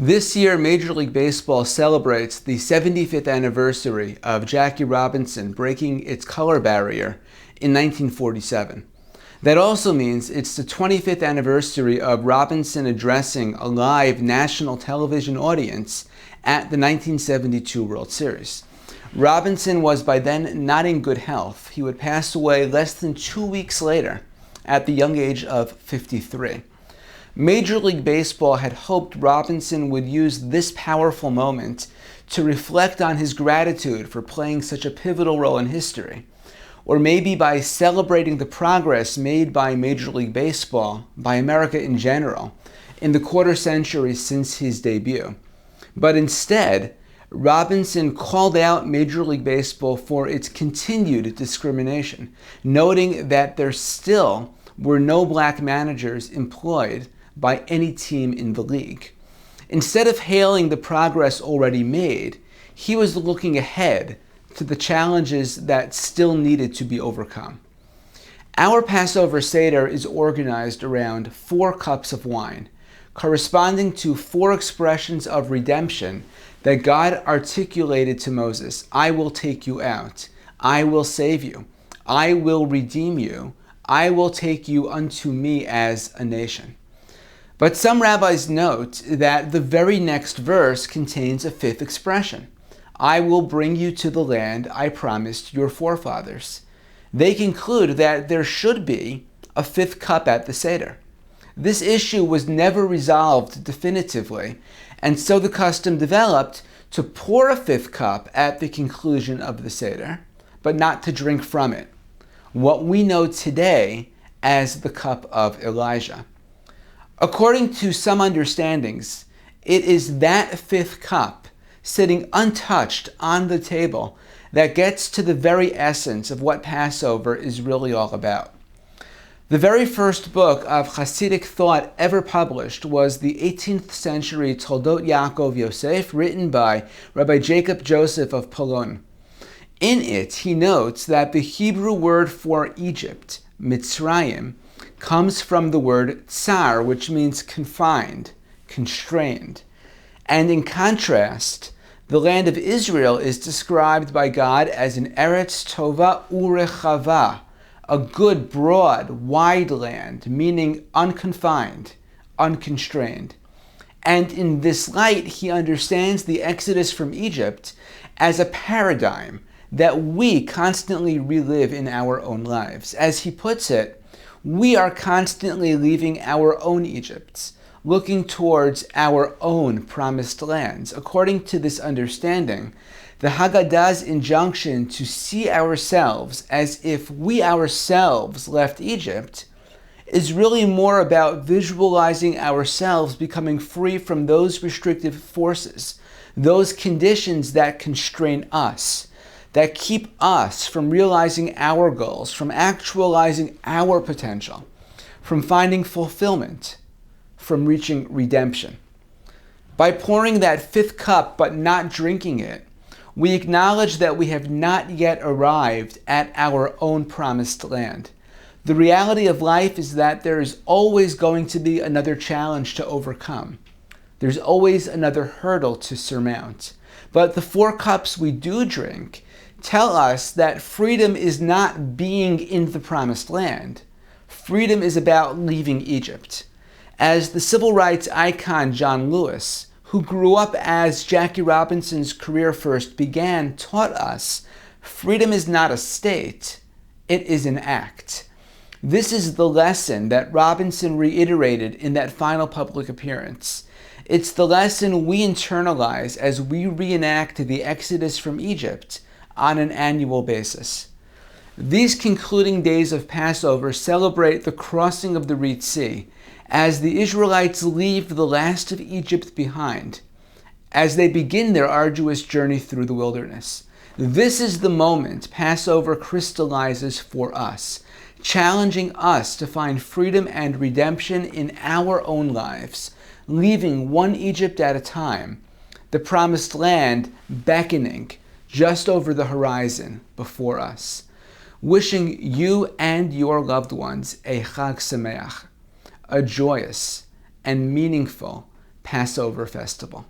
This year, Major League Baseball celebrates the 75th anniversary of Jackie Robinson breaking its color barrier in 1947. That also means it's the 25th anniversary of Robinson addressing a live national television audience at the 1972 World Series. Robinson was by then not in good health. He would pass away less than 2 weeks later at the young age of 53. Major League Baseball had hoped Robinson would use this powerful moment to reflect on his gratitude for playing such a pivotal role in history, or maybe by celebrating the progress made by Major League Baseball, by America in general, in the quarter century since his debut. But instead, Robinson called out Major League Baseball for its continued discrimination, noting that there still were no black managers employed by any team in the league. Instead of hailing the progress already made, he was looking ahead to the challenges that still needed to be overcome. Our Passover Seder is organized around 4 cups of wine, corresponding to 4 expressions of redemption that God articulated to Moses. I will take you out. I will save you. I will redeem you. I will take you unto me as a nation. But some rabbis note that the very next verse contains a 5th expression. I will bring you to the land I promised your forefathers. They conclude that there should be a 5th cup at the Seder. This issue was never resolved definitively, and so the custom developed to pour a 5th cup at the conclusion of the Seder, but not to drink from it, what we know today as the cup of Elijah. According to some understandings, it is that 5th cup sitting untouched on the table that gets to the very essence of what Passover is really all about. The very first book of Hasidic thought ever published was the 18th century Toldot Yaakov Yosef, written by Rabbi Jacob Joseph of Polon. In it, he notes that the Hebrew word for Egypt, Mitzrayim, comes from the word tsar, which means confined, constrained. And in contrast, the land of Israel is described by God as an Eretz Tova Urechava, a good, broad, wide land, meaning unconfined, unconstrained. And in this light, he understands the exodus from Egypt as a paradigm that we constantly relive in our own lives. As he puts it, we are constantly leaving our own Egypts, looking towards our own promised lands. According to this understanding, the Haggadah's injunction to see ourselves as if we ourselves left Egypt is really more about visualizing ourselves becoming free from those restrictive forces, those conditions that constrain us, that keep us from realizing our goals, from actualizing our potential, from finding fulfillment, from reaching redemption. By pouring that 5th cup but not drinking it, we acknowledge that we have not yet arrived at our own promised land. The reality of life is that there is always going to be another challenge to overcome. There's always another hurdle to surmount. But the 4 cups we do drink tell us that freedom is not being in the promised land. Freedom is about leaving Egypt. As the civil rights icon John Lewis, who grew up as Jackie Robinson's career first began, taught us, freedom is not a state, it is an act. This is the lesson that Robinson reiterated in that final public appearance. It's the lesson we internalize as we reenact the exodus from Egypt on an annual basis. These concluding days of Passover celebrate the crossing of the Red Sea as the Israelites leave the last of Egypt behind, as they begin their arduous journey through the wilderness. This is the moment Passover crystallizes for us, challenging us to find freedom and redemption in our own lives, leaving one Egypt at a time, the promised land beckoning just over the horizon before us. Wishing you and your loved ones a Chag Sameach, a joyous and meaningful Passover festival.